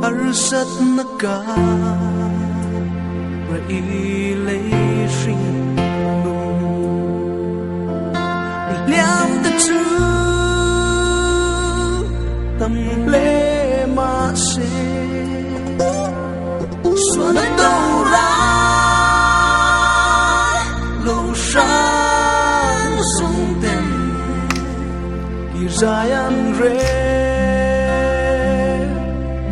arsat naka railay shing liam the truth tâm lê ma se xuân đâu ra lâu sáng sung tên kỳ dài ăn rê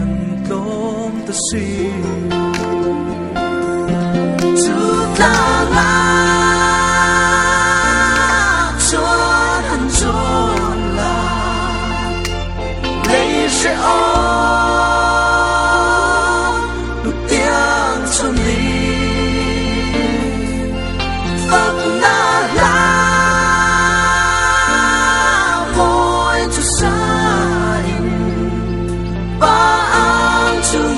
ăn tôm ta si chúng ta là chốn ăn chốn là lấy sẽ ôm được tiếng chốn đi phật na la môi cho sai ba ang chung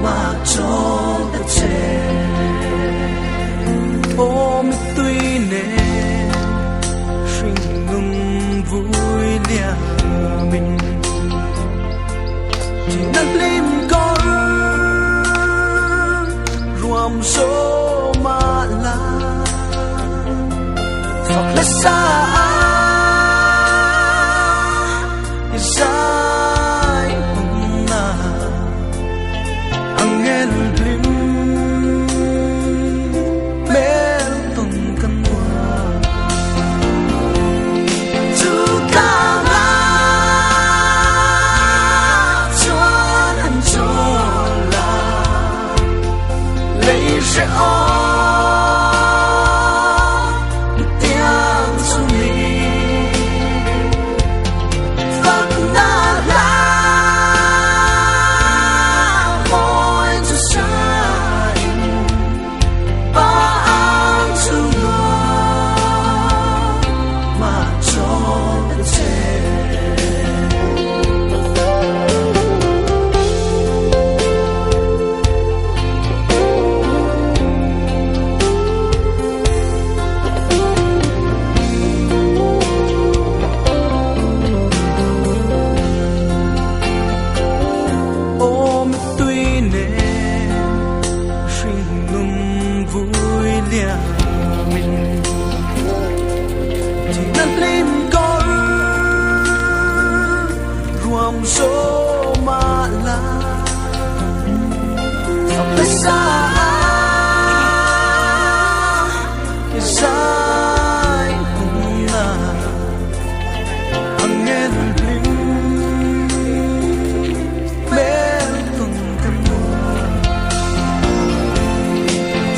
mà trốn ta chê ôm tuy nè sinh ngừng vui lia mình chỉ nâng lim có ruộng số mà la phật là xa dài hùng na angel lim mel tung kan wa chu ta la chuan an chuan la lấy sẽ o tiếng chu mi phật na la môi cho sai ba ang chung mà trốn ta chê ôm tuy nè sinh ngừng vui lia mình chỉ nâng lim có ruộng số mà la phật là xa dài hùng na angel lim mel tung kan wa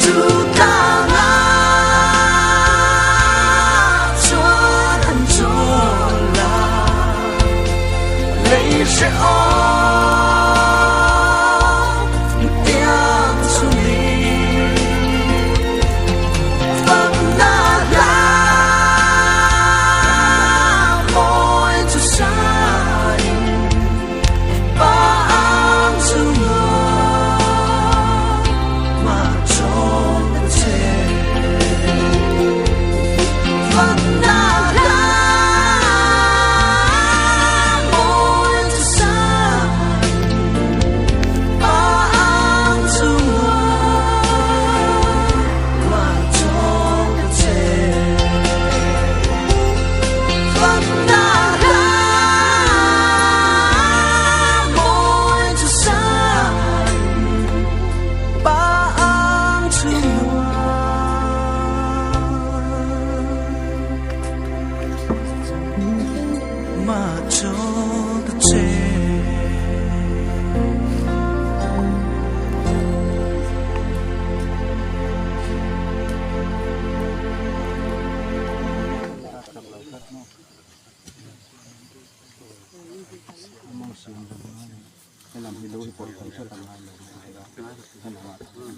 chu ta la chuan an chuan la lấy sẽ o tiếng chu mi phật na la môi cho sai ba ang chung mà trốn ta chê phật na la môi cho sai ba ang chung mà trốn ta chê phật na la môi cho sai ba ang chung mà trốn ta chê làm video thì còn sẽ làm hai lần